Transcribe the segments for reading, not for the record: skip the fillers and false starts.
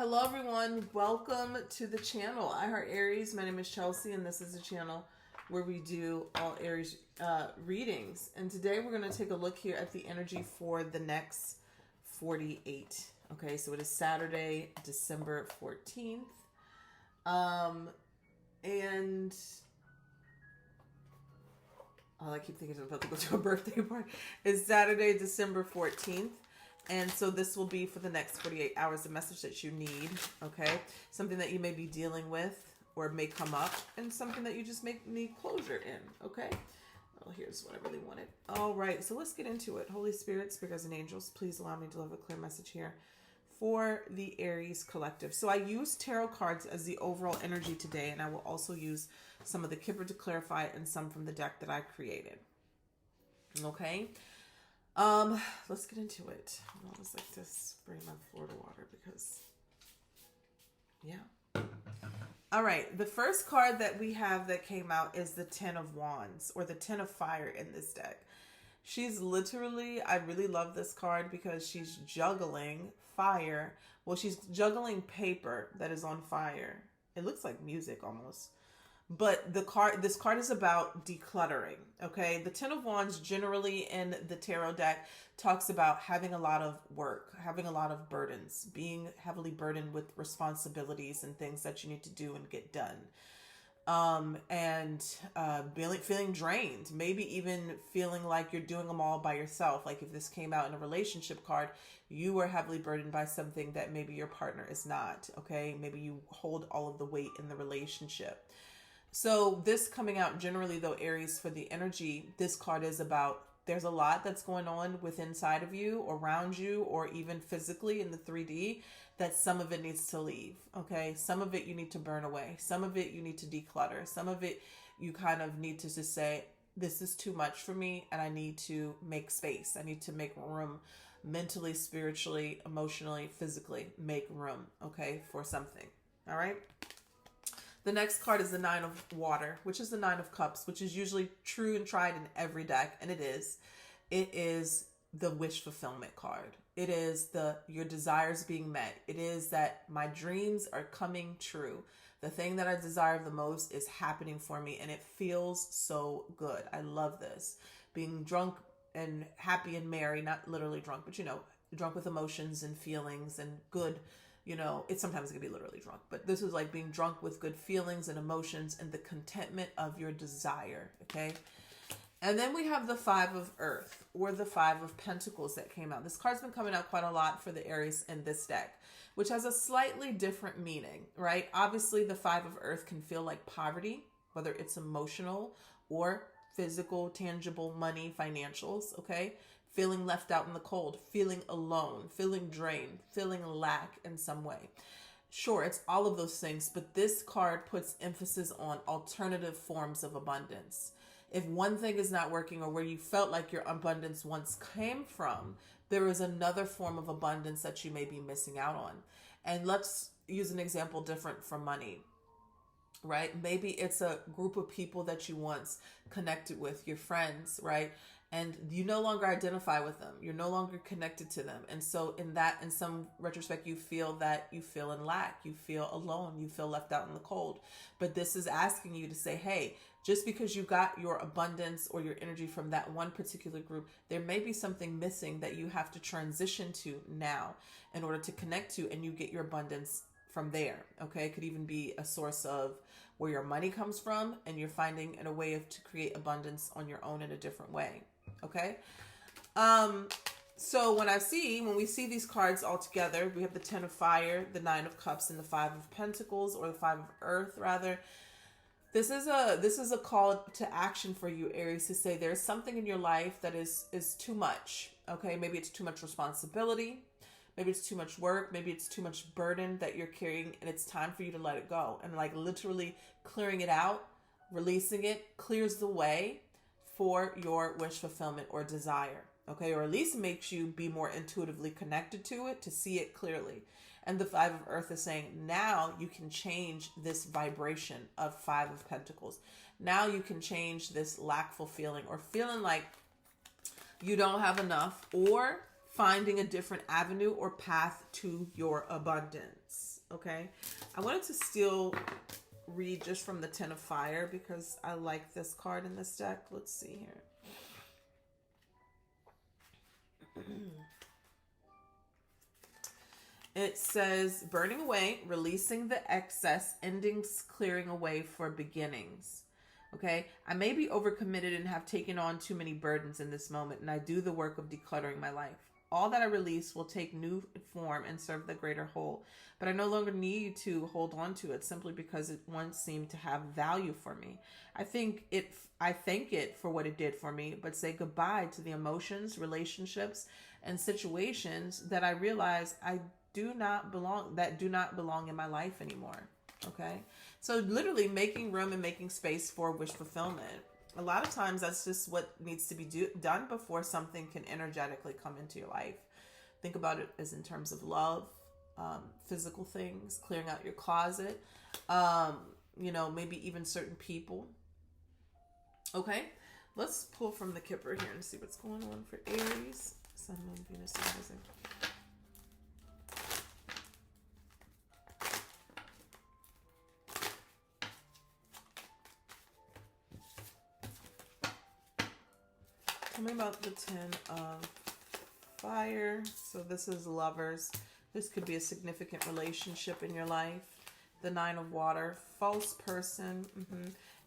Hello everyone, welcome to the channel. I Heart Aries. My name is Chelsea and this is a channel where we do all Aries readings. And today we're going to take a look here at the energy for the next 48. Okay, so it is Saturday, December 14th. And all I keep thinking is I'm about to go to a birthday party. It's Saturday, December 14th. And so this will be for the next 48 hours, the message that you need, okay? Something that you may be dealing with or may come up, and something that you just need closure in, okay? Well, here's what I really wanted. All right, so let's get into it. Holy Spirit, Spirits and Angels, please allow me to deliver a clear message here for the Aries collective. So I use tarot cards as the overall energy today, and I will also use some of the Kipper to clarify and some from the deck that I created, okay? Let's get into it. I always like to spray my Florida water because, yeah. All right, the first card that we have that came out is the Ten of Wands, or the Ten of Fire in this deck. She's literally, I really love this card because she's juggling fire. Well, she's juggling paper that is on fire. It looks like music almost. But this card is about decluttering, okay? The Ten of Wands generally in the tarot deck talks about having a lot of work, having a lot of burdens, being heavily burdened with responsibilities and things that you need to do and get done. Feeling drained, maybe even feeling like you're doing them all by yourself. Like if this came out in a relationship card, you were heavily burdened by something that maybe your partner is not, okay? Maybe you hold all of the weight in the relationship. So this coming out generally though, Aries, for the energy, this card is about there's a lot that's going on within inside of you, around you, or even physically in the 3D that some of it needs to leave, okay? Some of it you need to burn away. Some of it you need to declutter. Some of it you kind of need to just say, this is too much for me and I need to make space. I need to make room mentally, spiritually, emotionally, physically, make room, okay, for something, all right? The next card is the Nine of Water, which is the Nine of Cups, which is usually true and tried in every deck, and it is. It is the wish fulfillment card. It is your desires being met. It is that my dreams are coming true. The thing that I desire the most is happening for me, and it feels so good. I love this. Being drunk and happy and merry, not literally drunk, but drunk with emotions and feelings and good. It's sometimes going to be literally drunk, but this is like being drunk with good feelings and emotions and the contentment of your desire, okay? And then we have the Five of Earth, or the Five of Pentacles that came out. This card's been coming out quite a lot for the Aries in this deck, which has a slightly different meaning, right? Obviously, the Five of Earth can feel like poverty, whether it's emotional or physical, tangible, money, financials, okay? Feeling left out in the cold, feeling alone, feeling drained, feeling lack in some way. Sure, it's all of those things, but this card puts emphasis on alternative forms of abundance. If one thing is not working or where you felt like your abundance once came from, there is another form of abundance that you may be missing out on. And let's use an example different from money, right? Maybe it's a group of people that you once connected with, your friends, right? And you no longer identify with them. You're no longer connected to them. And so in some retrospect, you feel in lack. You feel alone. You feel left out in the cold. But this is asking you to say, hey, just because you got your abundance or your energy from that one particular group, there may be something missing that you have to transition to now in order to connect to, and you get your abundance from there, okay? It could even be a source of where your money comes from, and you're finding a way to create abundance on your own in a different way. Okay. So when we see these cards all together, we have the Ten of Fire, the Nine of Cups, and the Five of Pentacles, or the Five of Earth rather. This is a call to action for you, Aries, to say there's something in your life that is too much. Okay. Maybe it's too much responsibility. Maybe it's too much work. Maybe it's too much burden that you're carrying, and it's time for you to let it go. And like literally clearing it out, releasing it clears the way for your wish fulfillment or desire, okay? Or at least makes you be more intuitively connected to it, to see it clearly. And the Five of Earth is saying, now you can change this vibration of Five of Pentacles. Now you can change this lackful feeling, or feeling like you don't have enough, or finding a different avenue or path to your abundance, Okay. I wanted to still read just from the Ten of Fire because I like this card in this deck. Let's see here. It says, burning away, releasing the excess, endings clearing away for beginnings. Okay, I may be overcommitted and have taken on too many burdens in this moment, and I do the work of decluttering my life. All that I release will take new form and serve the greater whole, but I no longer need to hold on to it simply because it once seemed to have value for me. I thank it for what it did for me, but say goodbye to the emotions, relationships, and situations that I realize do not belong in my life anymore. Okay. So literally making room and making space for wish fulfillment. A lot of times that's just what needs to be done before something can energetically come into your life. Think about it as in terms of love, physical things, clearing out your closet, maybe even certain people. Okay. Let's pull from the Kipper here and see what's going on for Aries, Sun, Moon, Venus, and Rising. Tell me about the Ten of Fire. So this is lovers. This could be a significant relationship in your life. The Nine of Water, false person.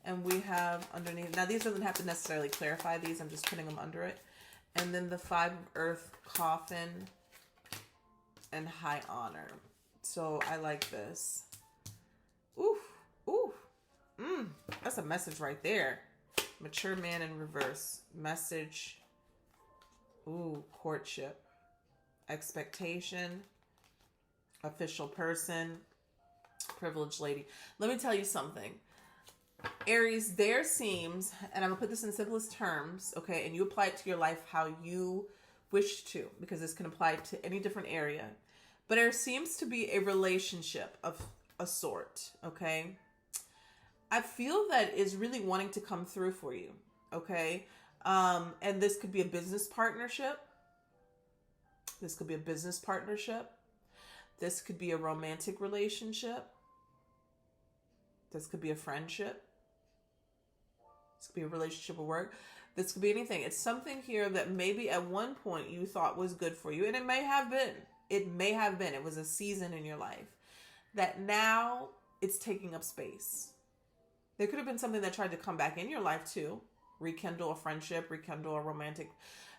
And we have underneath, now these doesn't have to necessarily clarify these, I'm just putting them under it. And then the Five of Earth, coffin, and high honor. So I like this. That's a message right there. Mature man in reverse. Message. Courtship. Expectation. Official person. Privileged lady. Let me tell you something. Aries, there seems, and I'm going to put this in simplest terms, okay, and you apply it to your life how you wish to, because this can apply to any different area. But there seems to be a relationship of a sort, okay? I feel that is really wanting to come through for you, okay? And this could be a business partnership. This could be a business partnership. This could be a romantic relationship. This could be a friendship. This could be a relationship at work. This could be anything. It's something here that maybe at one point you thought was good for you. And it may have been. It may have been. It was a season in your life that now it's taking up space. There could have been something that tried to come back in your life too. Rekindle a friendship, rekindle a romantic,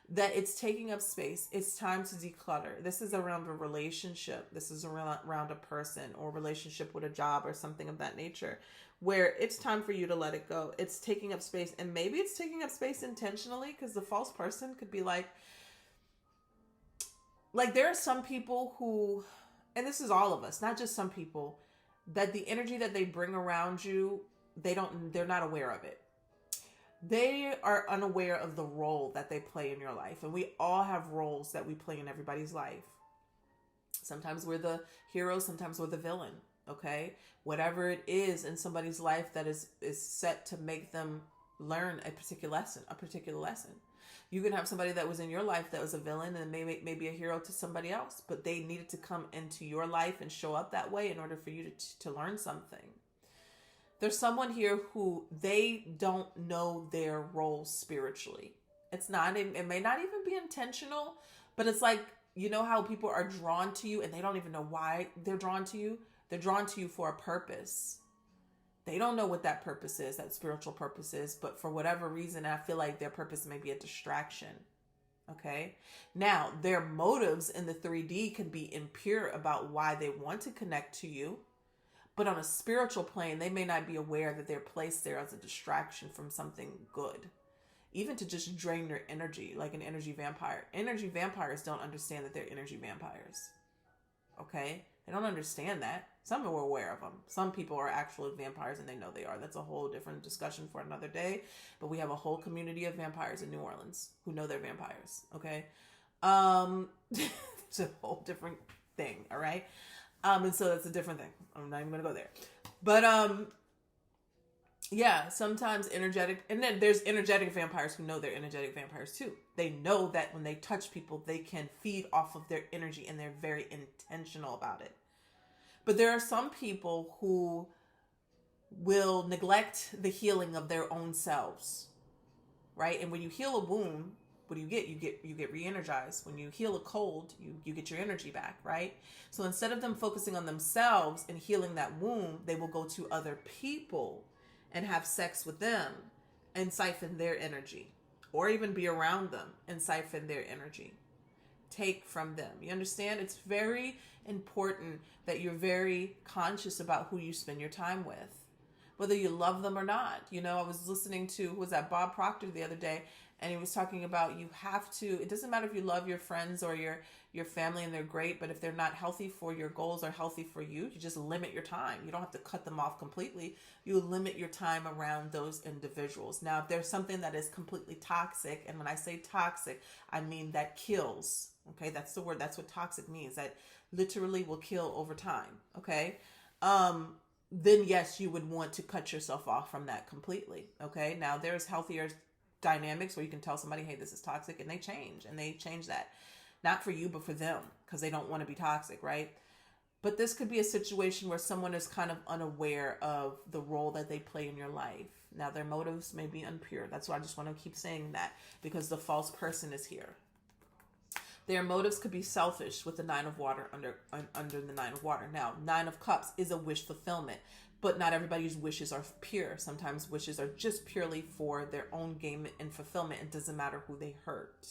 that it's taking up space. It's time to declutter. This is around a relationship. This is around a person or relationship with a job or something of that nature where it's time for you to let it go. It's taking up space, and maybe it's taking up space intentionally, because the false person could be like there are some people who, and this is all of us, not just some people, that the energy that they bring around you, they're not aware of it. They are unaware of the role that they play in your life. And we all have roles that we play in everybody's life. Sometimes we're the hero, sometimes we're the villain, okay? Whatever it is in somebody's life that is set to make them learn a particular lesson. You can have somebody that was in your life that was a villain and maybe a hero to somebody else, but they needed to come into your life and show up that way in order for you to learn something. There's someone here who they don't know their role spiritually. It may not even be intentional, but it's like, you know how people are drawn to you and they don't even know why they're drawn to you? They're drawn to you for a purpose. They don't know what that purpose is, that spiritual purpose is, but for whatever reason, I feel like their purpose may be a distraction. Okay? Now, their motives in the 3D can be impure about why they want to connect to you. But on a spiritual plane, they may not be aware that they're placed there as a distraction from something good. Even to just drain their energy, like an energy vampire. Energy vampires don't understand that they're energy vampires. Okay? They don't understand that. Some are aware of them. Some people are actual vampires and they know they are. That's a whole different discussion for another day. But we have a whole community of vampires in New Orleans who know they're vampires. Okay? It's a whole different thing. All right? And so that's a different thing. I'm not even going to go there. But, yeah, sometimes energetic, and then there's energetic vampires who know they're energetic vampires too. They know that when they touch people, they can feed off of their energy and they're very intentional about it. But there are some people who will neglect the healing of their own selves, right? And when you heal a wound, what do you get? You get re-energized. When you heal a cold, you get your energy back, right? So instead of them focusing on themselves and healing that wound, they will go to other people and have sex with them and siphon their energy, or even be around them and siphon their energy, take from them. You understand? It's very important that you're very conscious about who you spend your time with, whether you love them or not. You know, I was listening to, who was that, Bob Proctor the other day, and he was talking about, you have to, it doesn't matter if you love your friends or your family and they're great, but if they're not healthy for your goals or healthy for you, you just limit your time. You don't have to cut them off completely. You limit your time around those individuals. Now, if there's something that is completely toxic, and when I say toxic, I mean that kills, okay? That's the word. That's what toxic means. That literally will kill over time, okay? Then yes, you would want to cut yourself off from that completely, okay? Now, there's healthier dynamics where you can tell somebody, hey, this is toxic, and they change that. Not for you, but for them, because they don't want to be toxic, right? But this could be a situation where someone is kind of unaware of the role that they play in your life. Now, their motives may be impure. That's why I just want to keep saying that, because the false person is here. Their motives could be selfish with the 9 of water under the 9 of water. Now, 9 of cups is a wish fulfillment, but not everybody's wishes are pure. Sometimes wishes are just purely for their own gain and fulfillment. It doesn't matter who they hurt.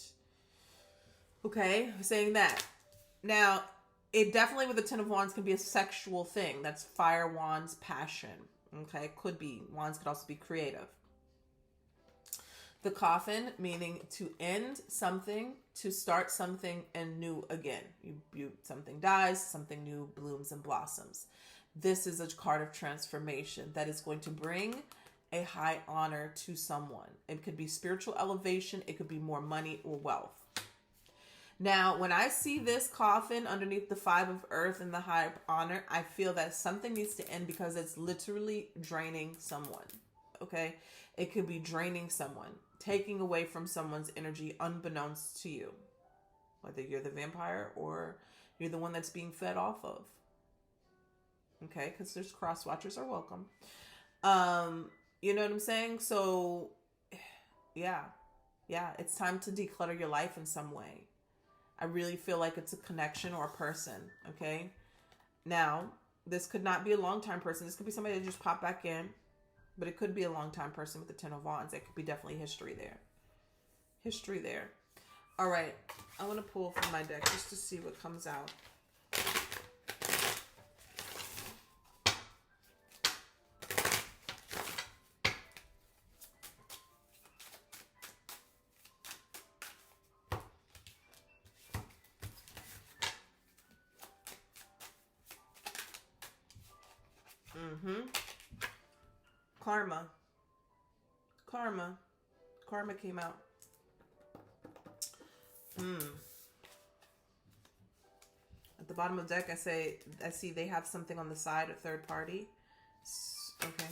Okay, saying that. Now, it definitely with the 10 of wands can be a sexual thing. That's fire, wands, passion. Okay, could be. Wands could also be creative. The coffin, meaning to end something, to start something and new again. Something dies, something new blooms and blossoms. This is a card of transformation that is going to bring a high honor to someone. It could be spiritual elevation. It could be more money or wealth. Now, when I see this coffin underneath the 5 of earth and the high honor, I feel that something needs to end because it's literally draining someone. Okay? It could be draining someone, taking away from someone's energy unbeknownst to you. Whether you're the vampire or you're the one that's being fed off of. Okay? Because there's cross watchers are welcome. You know what I'm saying? So, yeah, it's time to declutter your life in some way. I really feel like it's a connection or a person, okay? Now, this could not be a long-time person. This could be somebody that just popped back in, but it could be a long-time person with the 10 of wands. There could be definitely history there. History there. All right, I want to pull from my deck just to see what comes out. Karma came out. At the bottom of the deck, I see they have something on the side, a third party. Okay.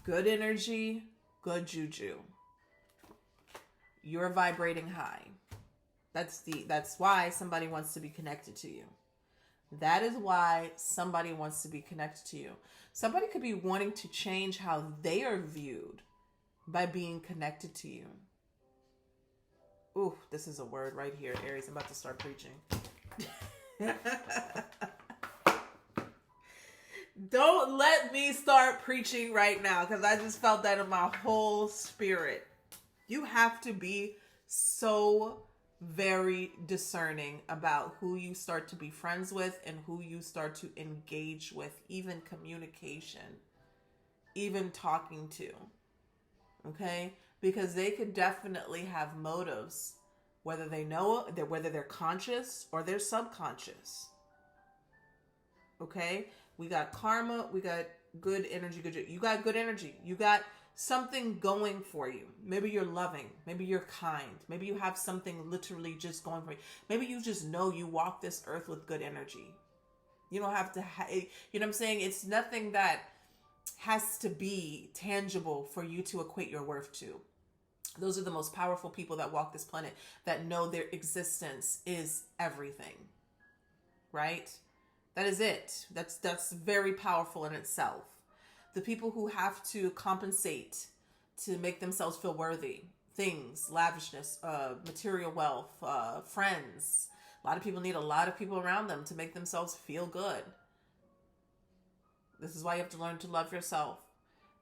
Good energy, good juju. You're vibrating high. That's why somebody wants to be connected to you. That is why somebody wants to be connected to you. Somebody could be wanting to change how they are viewed by being connected to you. Ooh, this is a word right here, Aries. I'm about to start preaching. Don't let me start preaching right now, because I just felt that in my whole spirit. You have to be so very discerning about who you start to be friends with and who you start to engage with, even communication, even talking to. Okay? Because they could definitely have motives, whether they know, whether they're conscious or they're subconscious. Okay? We got karma, we got good energy, you got good energy. You got something going for you. Maybe you're loving. Maybe you're kind. Maybe you have something literally just going for you. Maybe you just know you walk this earth with good energy. You don't have to, you know what I'm saying? It's nothing that has to be tangible for you to equate your worth to. Those are the most powerful people that walk this planet, that know their existence is everything. right? That is it. That's very powerful in itself. The people who have to compensate to make themselves feel worthy, things, lavishness, material wealth, friends. A lot of people need a lot of people around them to make themselves feel good. This is why you have to learn to love yourself.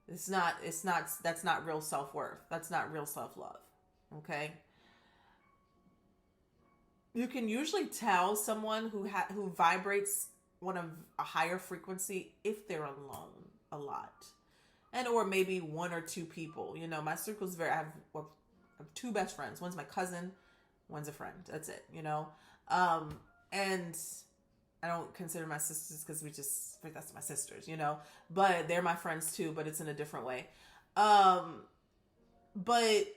That's not real self-worth. That's not real self-love. Okay? You can usually tell someone who vibrates on a higher frequency if they're alone a lot. And or maybe one or two people. You know, my circle is I have two best friends. One's my cousin, one's a friend. That's it, you know. And I don't consider my sisters because that's my sisters, you know. But they're my friends too, but it's in a different way. But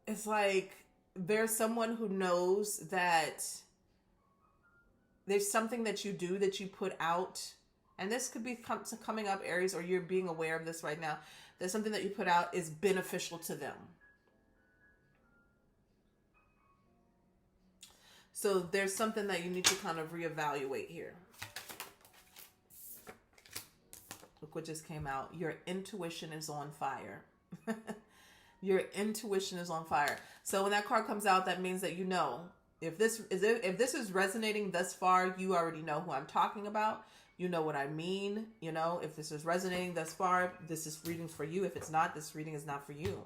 it's like there's someone who knows that there's something that you do that you put out, and this could be coming up, Aries, or you're being aware of this right now. There's something that you put out is beneficial to them. So there's something that you need to kind of reevaluate here. Look what just came out. Your intuition is on fire. Your intuition is on fire. So when that card comes out, that means that you know. If this is resonating thus far, you already know who I'm talking about. You know what I mean. You know, if this is resonating thus far, this is reading for you. If it's not, this reading is not for you.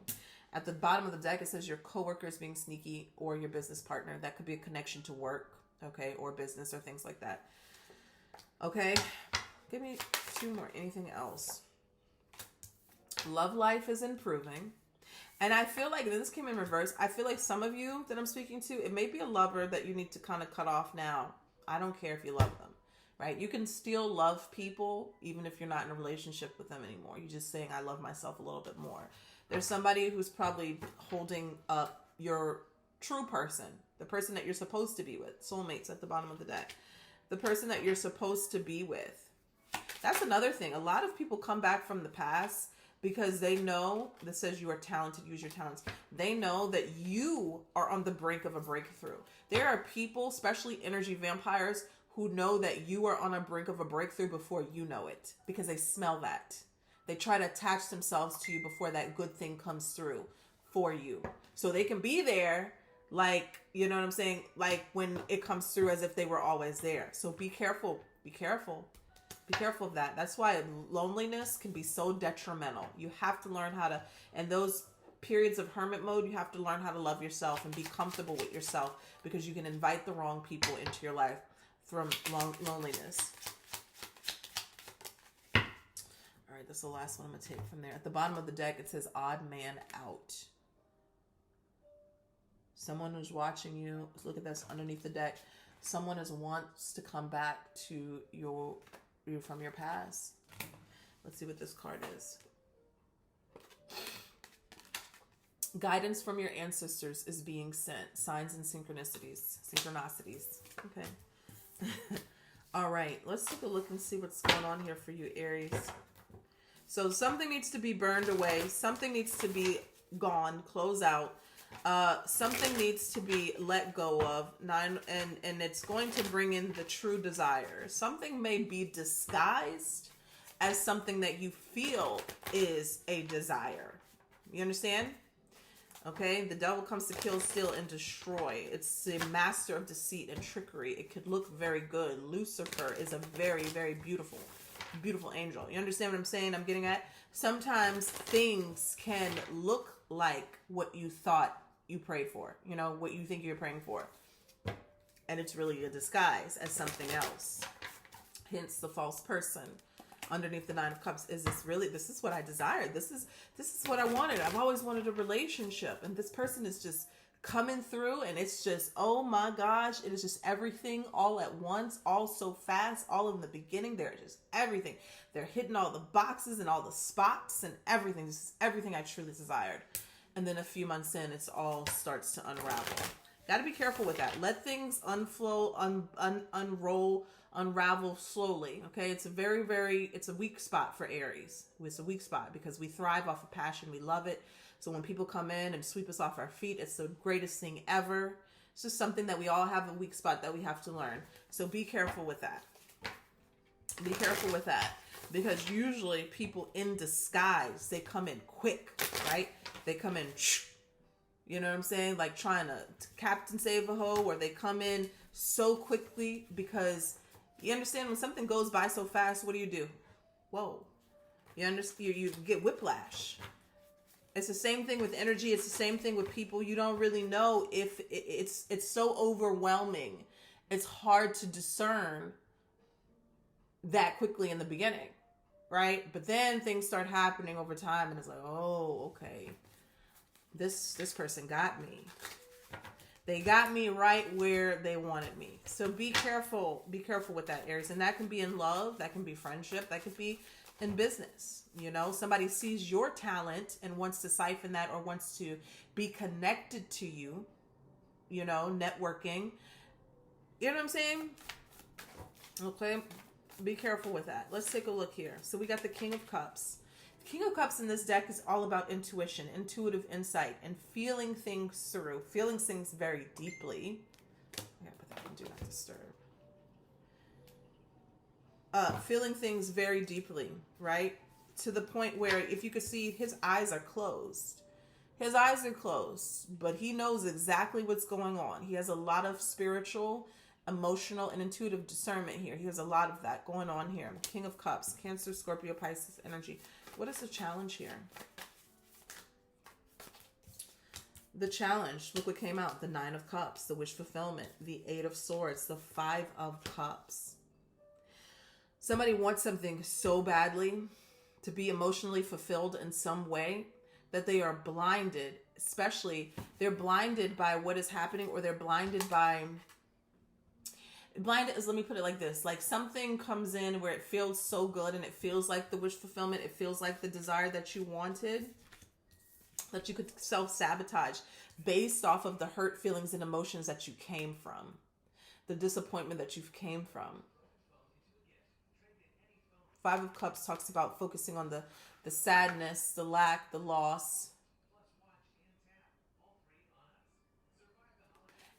At the bottom of the deck, it says your coworker is being sneaky or your business partner. That could be a connection to work, okay, or business or things like that. Okay, give me two more. Anything else? Love life is improving. And I feel like, this came in reverse, I feel like some of you that I'm speaking to, it may be a lover that you need to kind of cut off now. I don't care if you love them, right? You can still love people even if you're not in a relationship with them anymore. You're just saying, I love myself a little bit more. There's somebody who's probably holding up your true person, the person that you're supposed to be with. Soulmates at the bottom of the deck. The person that you're supposed to be with. That's another thing. A lot of people come back from the past because they know, that says you are talented, use your talents. They know that you are on the brink of a breakthrough. There are people, especially energy vampires, who know that you are on a brink of a breakthrough before you know it, because they smell that. They try to attach themselves to you before that good thing comes through for you. So they can be there, like, you know what I'm saying? Like when it comes through as if they were always there. So be careful. Be careful. Be careful of that. That's why loneliness can be so detrimental. You have to learn how to, in those periods of hermit mode, you have to learn how to love yourself and be comfortable with yourself, because you can invite the wrong people into your life from loneliness. All right, that's the last one I'm going to take from there. At the bottom of the deck, it says odd man out. Someone who's watching you, look at this underneath the deck. Someone wants to come back to you from your past. Let's see what this card is. Guidance from your ancestors is being sent. Signs and synchronicities. Okay. All right, let's take a look and see what's going on here for you, Aries. So something needs to be burned away. Something needs to be gone, close out. Something needs to be let go of. And it's going to bring in the true desire. Something may be disguised as something that you feel is a desire. You understand? Okay, the devil comes to kill, steal, and destroy. It's the master of deceit and trickery. It could look very good. Lucifer is a very, very beautiful angel. You understand what I'm saying? I'm getting at? Sometimes things can look like what you thought you prayed for. You know, what you think you're praying for. And it's really a disguise as something else. Hence the false person. Underneath the Nine of Cups, this is what I desired. This is what I wanted. I've always wanted a relationship, and this person is just coming through, and it's just, oh my gosh, it is just everything all at once, all so fast, all in the beginning. They're just everything. They're hitting all the boxes and all the spots and everything. This is everything I truly desired. And then a few months in, it all starts to unravel. Got to be careful with that. Let things unravel slowly. Okay, it's a weak spot for Aries. It's a weak spot because we thrive off of passion. We love it. So when people come in and sweep us off our feet, it's the greatest thing ever. It's just something that we all have a weak spot that we have to learn. So be careful with that. Be careful with that. Because usually people in disguise, they come in quick, right? They come in, you know what I'm saying? Like trying to Captain Save a Hoe, or they come in so quickly because you understand when something goes by so fast, what do? Whoa. You understand? You get whiplash. It's the same thing with energy. It's the same thing with people. You don't really know if it's so overwhelming. It's hard to discern that quickly in the beginning, right? But then things start happening over time, and it's like, oh, okay, this person got me. They got me right where they wanted me. So be careful. Be careful with that, Aries. And that can be in love. That can be friendship. That could be in business. You know, somebody sees your talent and wants to siphon that or wants to be connected to you, you know, networking. You know what I'm saying? Okay. Be careful with that. Let's take a look here. So we got the King of Cups. The King of Cups in this deck is all about intuition, intuitive insight, and feeling things through, feeling things very deeply. I gotta put that in Do Not Disturb. Feeling things very deeply, right? To the point where, if you could see, his eyes are closed. His eyes are closed, but he knows exactly what's going on. He has a lot of spiritual, emotional, and intuitive discernment here. He has a lot of that going on here. King of Cups, Cancer, Scorpio, Pisces energy. What is the challenge here? The challenge, look what came out. The Nine of Cups, the wish fulfillment, the Eight of Swords, the Five of Cups. Somebody wants something so badly to be emotionally fulfilled in some way that they are blinded, especially they're blinded by what is happening, or they're blinded by... Blinded is, let me put it like this, like something comes in where it feels so good and it feels like the wish fulfillment, it feels like the desire that you wanted, that you could self-sabotage based off of the hurt feelings and emotions that you came from, the disappointment that you came from. Five of Cups talks about focusing on the sadness, the lack, the loss.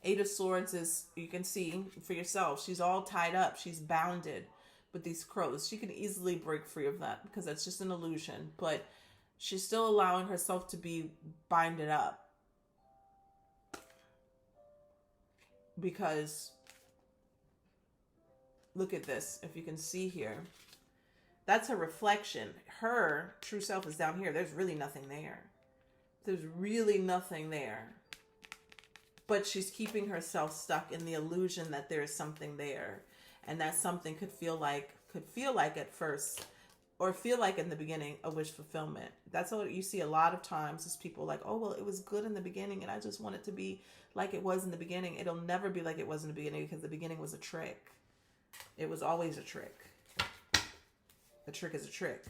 Eight of Swords is, you can see for yourself, she's all tied up. She's bounded with these crows. She can easily break free of that because that's just an illusion. But she's still allowing herself to be binded up. Because, look at this. If you can see here, that's her reflection. Her true self is down here. There's really nothing there. There's really nothing there. But she's keeping herself stuck in the illusion that there is something there. And that something could feel like at first, or feel like in the beginning, a wish fulfillment. That's what you see a lot of times, is people like, oh, well, it was good in the beginning and I just want it to be like it was in the beginning. It'll never be like it was in the beginning, because the beginning was a trick. It was always a trick. A trick is a trick.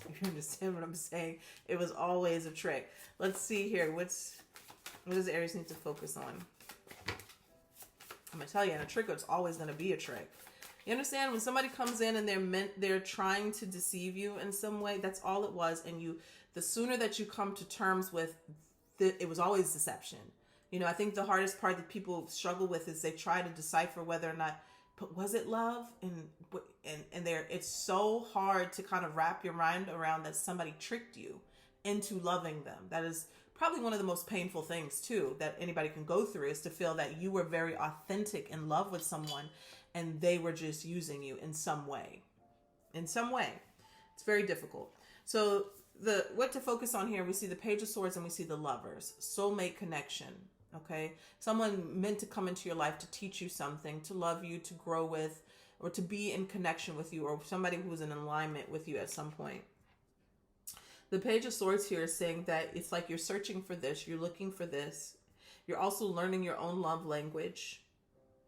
You understand what I'm saying? It was always a trick. Let's see here. What does Aries need to focus on? I'm going to tell you, and a trick is always going to be a trick. You understand? When somebody comes in and they're trying to deceive you in some way, that's all it was. And the sooner that you come to terms with it was always deception. You know, I think the hardest part that people struggle with is they try to decipher whether or not, but was it love? And it's so hard to kind of wrap your mind around that somebody tricked you into loving them. That is probably one of the most painful things too that anybody can go through, is to feel that you were very authentic in love with someone and they were just using you in some way. In some way. It's very difficult. So what to focus on here, we see the Page of Swords and we see the Lovers. Soulmate connection. Okay? Someone meant to come into your life to teach you something, to love you, to grow with, or to be in connection with you, or somebody who was in alignment with you at some point. The Page of Swords here is saying that it's like you're searching for this, you're looking for this. You're also learning your own love language.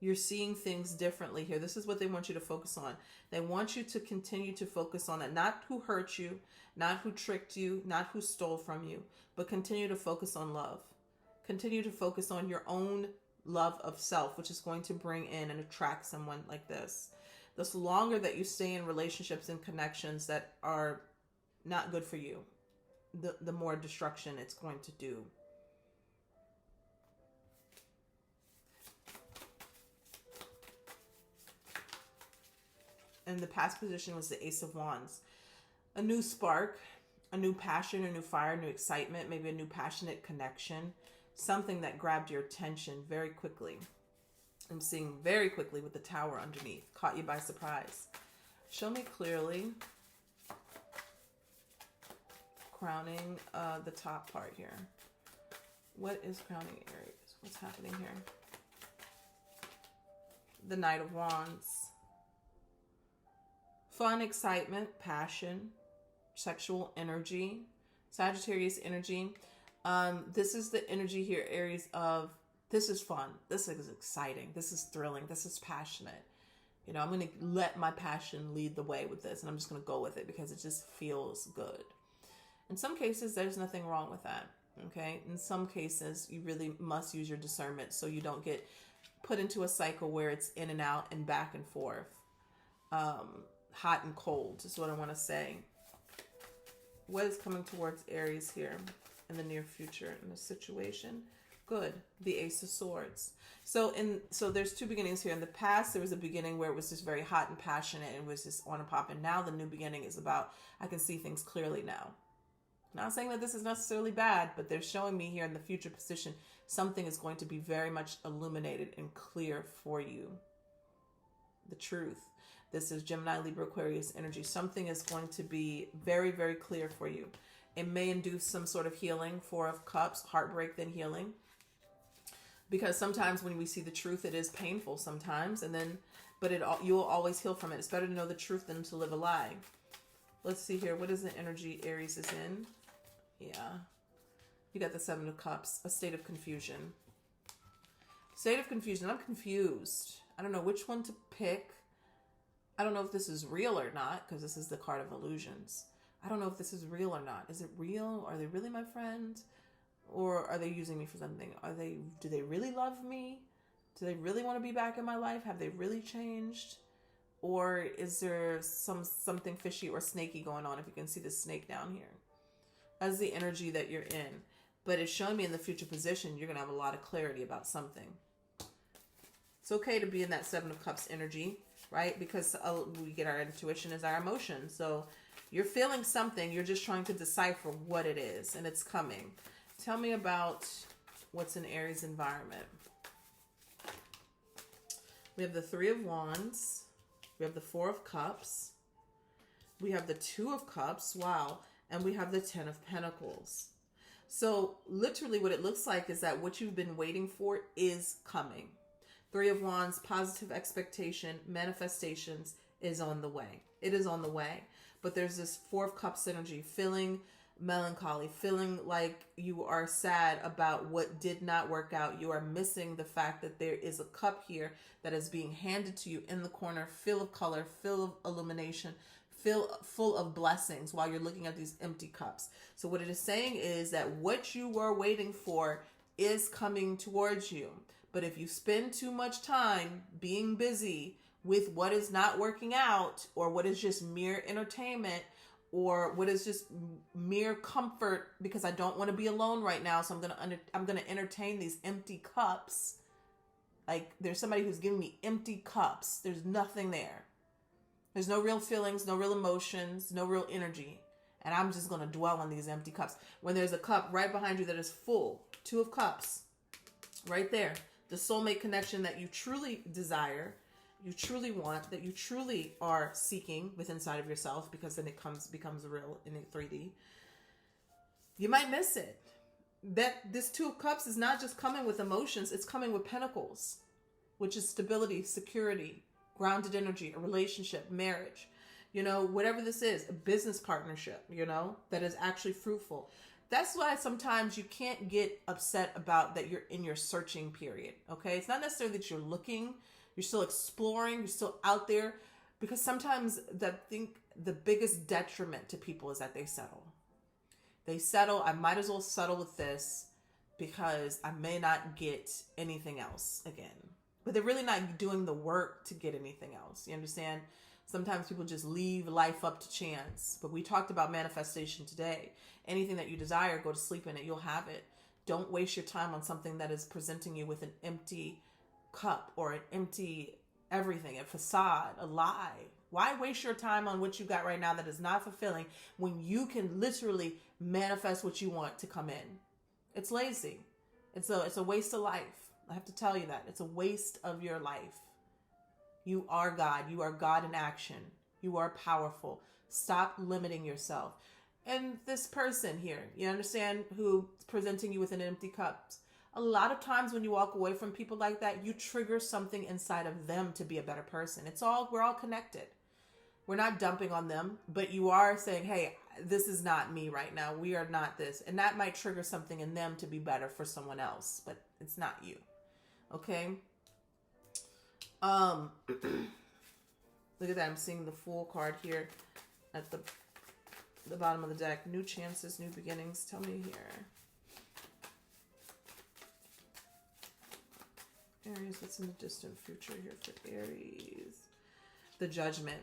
You're seeing things differently here. This is what they want you to focus on. They want you to continue to focus on it. Not who hurt you, not who tricked you, not who stole from you, but continue to focus on love. Continue to focus on your own love of self, which is going to bring in and attract someone like this. The longer that you stay in relationships and connections that are not good for you, the more destruction it's going to do. And the past position was the Ace of Wands. A new spark, a new passion, a new fire, new excitement, maybe a new passionate connection. Something that grabbed your attention very quickly. I'm seeing very quickly with the Tower underneath. Caught you by surprise. Show me clearly. Crowning the top part here. What is crowning Aries? What's happening here? The Knight of Wands. Fun, excitement, passion, sexual energy, Sagittarius energy. This is the energy here, Aries, of this is fun. This is exciting. This is thrilling. This is passionate. You know, I'm going to let my passion lead the way with this, and I'm just going to go with it because it just feels good. In some cases, there's nothing wrong with that. Okay. In some cases, you really must use your discernment so you don't get put into a cycle where it's in and out and back and forth. Hot and cold is what I want to say. What is coming towards Aries here in the near future in this situation? Good. The Ace of Swords. So there's two beginnings here. In the past, there was a beginning where it was just very hot and passionate and it was just on and pop. And now the new beginning is about, I can see things clearly now. Not saying that this is necessarily bad, but they're showing me here in the future position, something is going to be very much illuminated and clear for you. The truth. This is Gemini, Libra, Aquarius energy. Something is going to be very, very clear for you. It may induce some sort of healing, Four of Cups, heartbreak, then healing. Because sometimes when we see the truth, it is painful sometimes, but you will always heal from it. It's better to know the truth than to live a lie. Let's see here. What is the energy Aries is in? Yeah. You got the Seven of Cups, a state of confusion. State of confusion. I'm confused. I don't know which one to pick. I don't know if this is real or not, because this is the card of illusions. I don't know if this is real or not. Is it real? Are they really my friend? Or are they using me for something? Do they really love me? Do they really want to be back in my life? Have they really changed? Or is there something fishy or snaky going on? If you can see the snake down here. That's the energy that you're in. But it's showing me in the future position, you're going to have a lot of clarity about something. It's okay to be in that Seven of Cups energy, right? Because we get our intuition as our emotion. So you're feeling something. You're just trying to decipher what it is. And it's coming. Tell me about what's in Aries environment. We have the Three of Wands. We have the Four of Cups. We have the Two of Cups. Wow. And we have the Ten of Pentacles. So literally what it looks like is that what you've been waiting for is coming. Three of Wands, positive expectation, manifestations is on the way. It is on the way. But there's this Four of Cups energy, feeling melancholy, feeling like you are sad about what did not work out. You are missing the fact that there is a cup here that is being handed to you in the corner, full of color, full of illumination, full of blessings while you're looking at these empty cups. So what it is saying is that what you were waiting for is coming towards you. But if you spend too much time being busy with what is not working out, or what is just mere entertainment, or what is just mere comfort because I don't want to be alone right now, so I'm gonna entertain these empty cups. Like there's somebody who's giving me empty cups. There's nothing there. There's no real feelings, no real emotions, no real energy. And I'm just going to dwell on these empty cups. When there's a cup right behind you that is full, Two of Cups, right there. The soulmate connection that you truly desire, you truly want, that you truly are seeking within inside of yourself, because then it becomes real in 3D. You might miss it. That this Two of Cups is not just coming with emotions, it's coming with pentacles, which is stability, security, grounded energy, a relationship, marriage, whatever this is, a business partnership, that is actually fruitful. That's why sometimes you can't get upset about that you're in your searching period, okay? It's not necessarily that you're looking, you're still exploring, you're still out there, because sometimes the biggest detriment to people is that they settle. They settle, I might as well settle with this because I may not get anything else again. But they're really not doing the work to get anything else. You understand? Sometimes people just leave life up to chance. But we talked about manifestation today. Anything that you desire, go to sleep in it. You'll have it. Don't waste your time on something that is presenting you with an empty cup or an empty everything, a facade, a lie. Why waste your time on what you got right now that is not fulfilling when you can literally manifest what you want to come in? It's lazy. It's a waste of life. I have to tell you that. It's a waste of your life. You are God. You are God in action. You are powerful. Stop limiting yourself. And this person here, you understand, who's presenting you with an empty cup. A lot of times when you walk away from people like that, you trigger something inside of them to be a better person. We're all connected. We're not dumping on them, but you are saying, hey, this is not me right now. We are not this. And that might trigger something in them to be better for someone else, but it's not you. Okay? Look at that. I'm seeing the Fool card here at the bottom of the deck. New chances, new beginnings. Tell me here. Aries, what's in the distant future here for Aries? The Judgment.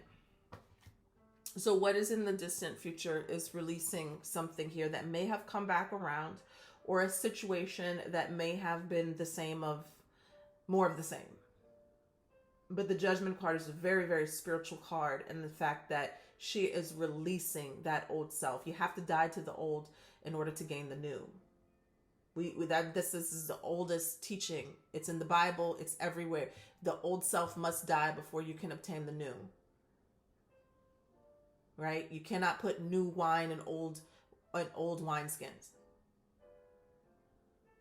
So what is in the distant future is releasing something here that may have come back around, or a situation that may have been the same of more of the same. But the Judgment card is a very, very spiritual card, and the fact that she is releasing that old self. You have to die to the old in order to gain the new. This is the oldest teaching. It's in the Bible. It's everywhere. The old self must die before you can obtain the new. Right? You cannot put new wine in old wineskins.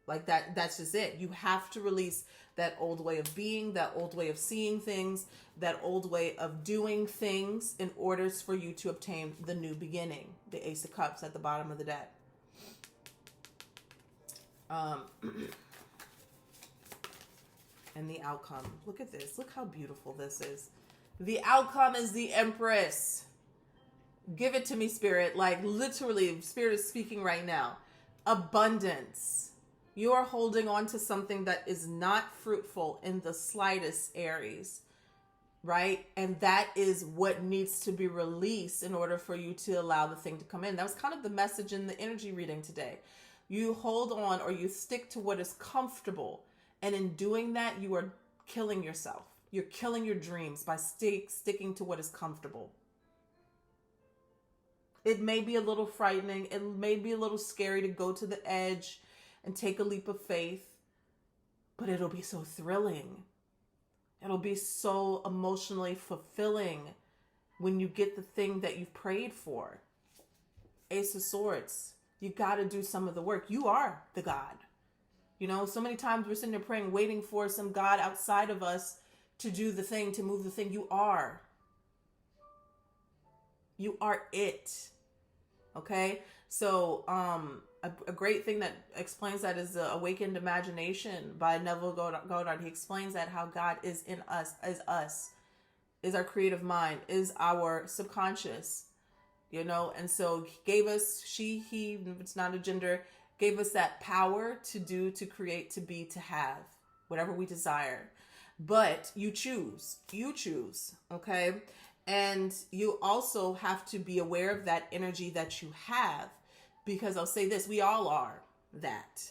Like that. That's just it. You have to release that old way of being, that old way of seeing things, that old way of doing things in order for you to obtain the new beginning. The Ace of Cups at the bottom of the deck. And the outcome. Look at this. Look how beautiful this is. The outcome is the Empress. Give it to me, Spirit. Like literally, Spirit is speaking right now. Abundance. You are holding on to something that is not fruitful in the slightest, Aries. Right? And that is what needs to be released in order for you to allow the thing to come in. That was kind of the message in the energy reading today. You hold on, or you stick to what is comfortable. And in doing that, you are killing yourself. You're killing your dreams by sticking to what is comfortable. It may be a little frightening. It may be a little scary to go to the edge and take a leap of faith. But it'll be so thrilling. It'll be so emotionally fulfilling when you get the thing that you've prayed for. Ace of Swords. You got to do some of the work. You are the God. You know, so many times we're sitting there praying, waiting for some God outside of us to do the thing, to move the thing. You are. You are it. Okay? So, a great thing that explains that is the Awakened Imagination by Neville Goddard. He explains that how God is in us, is our creative mind, is our subconscious. You know, and so he gave us, he, it's not a gender, gave us that power to do, to create, to be, to have, whatever we desire. But you choose, okay? And you also have to be aware of that energy that you have, because I'll say this, we all are that.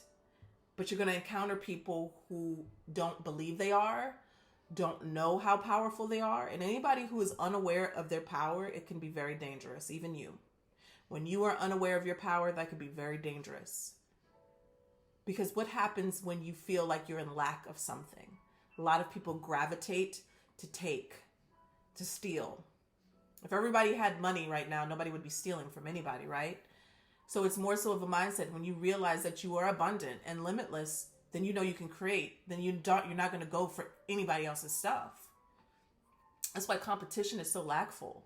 But you're going to encounter people who don't believe they are, don't know how powerful they are. And anybody who is unaware of their power, it can be very dangerous. Even you. When you are unaware of your power, that could be very dangerous. Because what happens when you feel like you're in lack of something? A lot of people gravitate to take, to steal. If everybody had money right now, nobody would be stealing from anybody, right? So it's more so of a mindset. When you realize that you are abundant and limitless, then you know you can create. Then you're not going to go for anybody else's stuff. That's why competition is so lackful.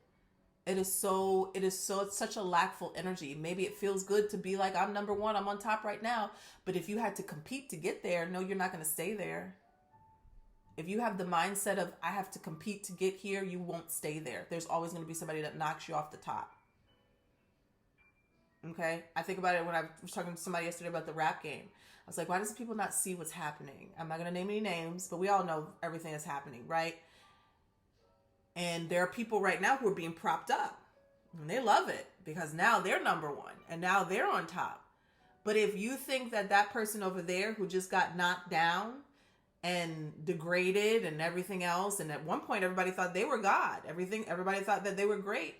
It's such a lackful energy. Maybe it feels good to be like, I'm number one, I'm on top right now. But if you had to compete to get there, no, you're not going to stay there. If you have the mindset of, I have to compete to get here, you won't stay there. There's always going to be somebody that knocks you off the top. Okay? I think about it when I was talking to somebody yesterday about the rap game. I was like, why does people not see what's happening? I'm not going to name any names, but we all know everything that's happening, right? And there are people right now who are being propped up. And they love it because now they're number one and now they're on top. But if you think that that person over there who just got knocked down and degraded and everything else. And at one point, everybody thought they were God. Everybody thought that they were great.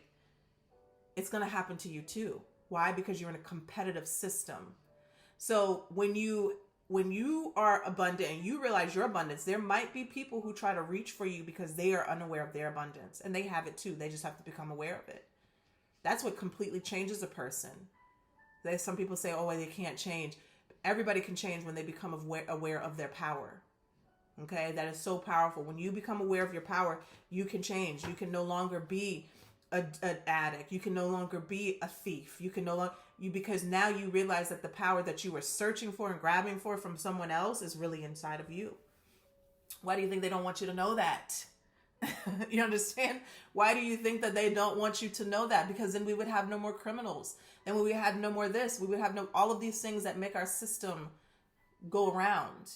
It's going to happen to you too. Why? Because you're in a competitive system. So when you are abundant and you realize your abundance, there might be people who try to reach for you because they are unaware of their abundance, and they have it too. They just have to become aware of it. That's what completely changes a person. Some people say, oh, well, they can't change. Everybody can change when they become aware of their power. Okay, that is so powerful. When you become aware of your power, you can change. You can no longer be an addict. You can no longer be a thief. You can no longer because now you realize that the power that you were searching for and grabbing for from someone else is really inside of you. Why do you think they don't want you to know that? You understand? Why do you think that they don't want you to know that? Because then we would have no more criminals. Then we would have no more this. We would have all of these things that make our system go around.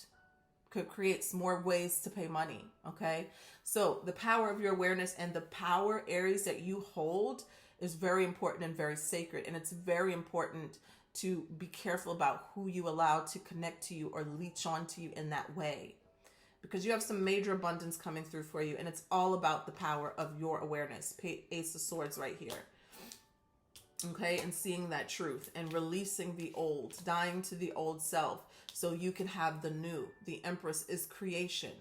Could create more ways to pay money. Okay. So the power of your awareness and the power, Aries, that you hold is very important and very sacred. And it's very important to be careful about who you allow to connect to you or leech onto you in that way. Because you have some major abundance coming through for you. And it's all about the power of your awareness. Ace of Swords right here. Okay. And seeing that truth and releasing the old, dying to the old self so you can have the new. The Empress is creation.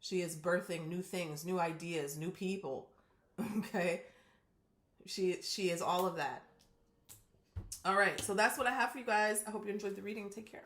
She is birthing new things, new ideas, new people. Okay. She is all of that. All right. So that's what I have for you guys. I hope you enjoyed the reading. Take care.